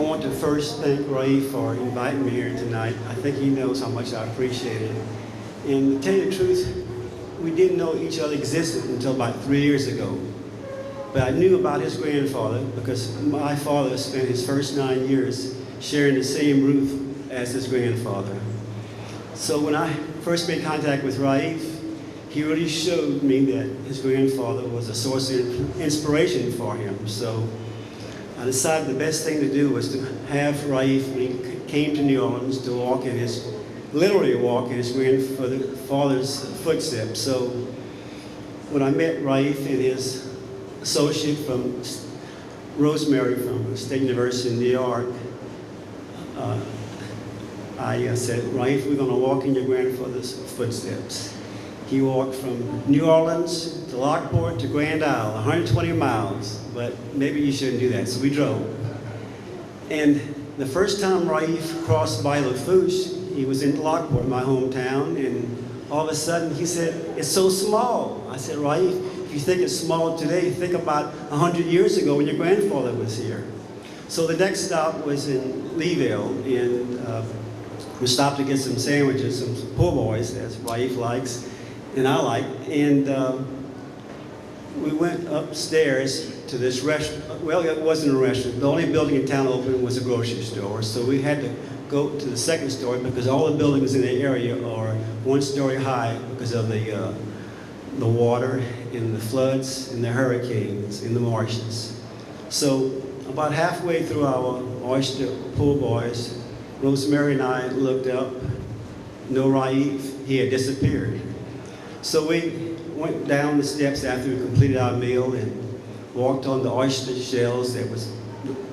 want to first thank Raif for inviting me here tonight. I think he knows how much I appreciate it. And to tell you the truth, we didn't know each other existed until about 3 years ago. But I knew about his grandfather because my father spent his first 9 years sharing the same roof as his grandfather. So when I first made contact with Raif, he really showed me that his grandfather was a source of inspiration for him. So I decided the best thing to do was to have Raif, when he came to New Orleans, to literally walk in his grandfather's footsteps. So when I met Raif and his associate from Rosemary from State University in New York, I said, Raif, we're going to walk in your grandfather's footsteps. He walked from New Orleans to Lockport to Grand Isle, 120 miles, but maybe you shouldn't do that, so we drove. And the first time Raif crossed Bayou, he was in Lockport, my hometown, and all of a sudden he said, it's so small. I said, Raif, if you think it's small today, think about 100 years ago when your grandfather was here. So the next stop was in Leeville, and we stopped to get some sandwiches, some po' boys, as Raif likes, and I like, and we went upstairs to this restaurant. Well, it wasn't a restaurant. The only building in town open was a grocery store, so we had to go to the second story because all the buildings in the area are 1 story high because of the water and the floods and the hurricanes in the marshes. So about halfway through our oyster pool boys, Rosemary and I looked up, no Raif, he had disappeared. So we went down the steps after we completed our meal and walked on the oyster shells that was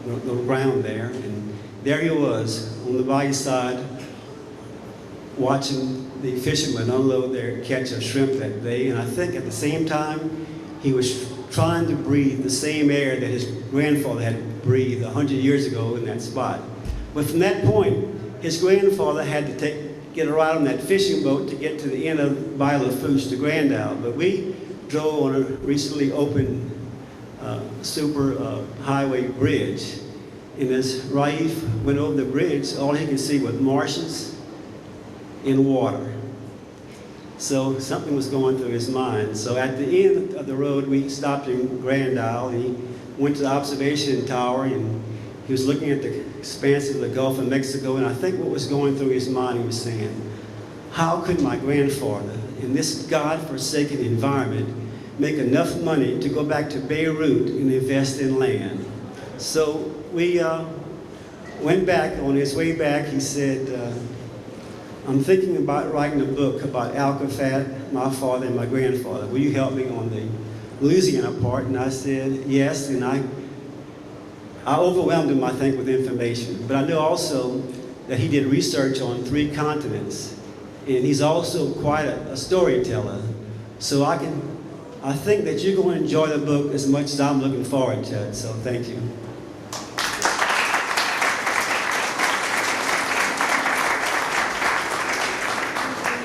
the ground there, and there he was on the bayou side watching the fishermen unload their catch of shrimp that day, and I think at the same time he was trying to breathe the same air that his grandfather had breathed 100 years ago in that spot. But from that point, his grandfather had to get a ride on that fishing boat to get to the end of Bayou to Grand Isle. But we drove on a recently opened super highway bridge. And as Raif went over the bridge, all he could see was marshes and water. So something was going through his mind. So at the end of the road, we stopped in Grand Isle, and he went to the observation tower, and he was looking at the expanse of the Gulf of Mexico, and I think what was going through his mind, he was saying, how could my grandfather, in this God-forsaken environment, make enough money to go back to Beirut and invest in land? So we went back. On his way back, he said, I'm thinking about writing a book about Alcafat, my father and my grandfather. Will you help me on the Louisiana part? And I said, yes, and I overwhelmed him, I think, with information. But I know also that he did research on 3 continents, and he's also quite a storyteller. So I think that you're going to enjoy the book as much as I'm looking forward to it, so thank you.